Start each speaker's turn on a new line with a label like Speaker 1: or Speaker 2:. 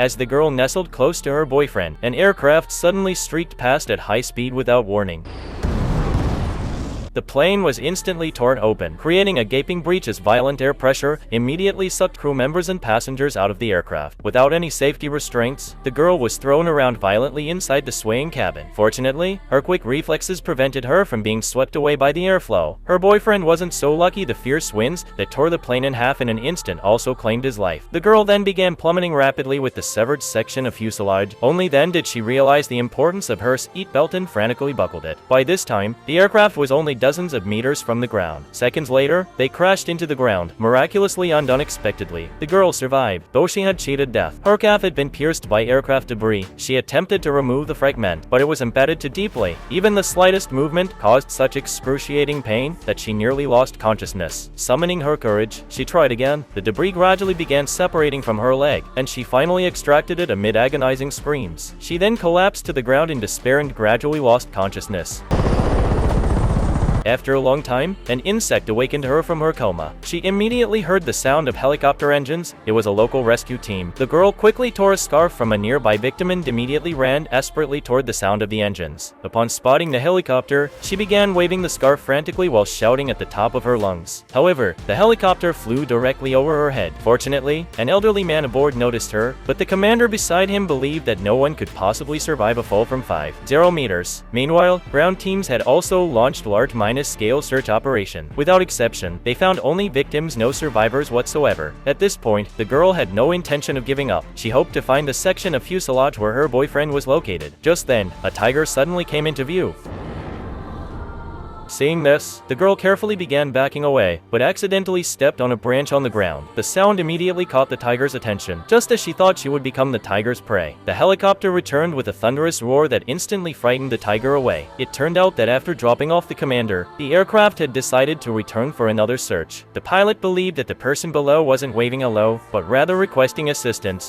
Speaker 1: As the girl nestled close to her boyfriend, an aircraft suddenly streaked past at high speed without warning. The plane was instantly torn open, creating a gaping breach as violent air pressure immediately sucked crew members and passengers out of the aircraft. Without any safety restraints, the girl was thrown around violently inside the swaying cabin. Fortunately, her quick reflexes prevented her from being swept away by the airflow. Her boyfriend wasn't so lucky. The fierce winds that tore the plane in half in an instant also claimed his life. The girl then began plummeting rapidly with the severed section of fuselage. Only then did she realize the importance of her seatbelt and frantically buckled it. By this time, the aircraft was only dozens of meters from the ground. Seconds later, they crashed into the ground, miraculously and unexpectedly. The girl survived, though she had cheated death. Her calf had been pierced by aircraft debris. She attempted to remove the fragment, but it was embedded too deeply. Even the slightest movement caused such excruciating pain that she nearly lost consciousness. Summoning her courage, she tried again. The debris gradually began separating from her leg, and she finally extracted it amid agonizing screams. She then collapsed to the ground in despair and gradually lost consciousness. After a long time, an insect awakened her from her coma. She immediately heard the sound of helicopter engines. It was a local rescue team. The girl quickly tore a scarf from a nearby victim and immediately ran desperately toward the sound of the engines. Upon spotting the helicopter, she began waving the scarf frantically while shouting at the top of her lungs. However, the helicopter flew directly over her head. Fortunately, an elderly man aboard noticed her, but the commander beside him believed that no one could possibly survive a fall from 5,000 meters. Meanwhile, ground teams had also launched large scale search operation. Without exception, they found only victims, no survivors whatsoever. At this point, the girl had no intention of giving up. She hoped to find the section of fuselage where her boyfriend was located. Just then, a tiger suddenly came into view. Seeing this, the girl carefully began backing away, but accidentally stepped on a branch on the ground. The sound immediately caught the tiger's attention, just as she thought she would become the tiger's prey. The helicopter returned with a thunderous roar that instantly frightened the tiger away. It turned out that after dropping off the commander, the aircraft had decided to return for another search. The pilot believed that the person below wasn't waving hello, but rather requesting assistance.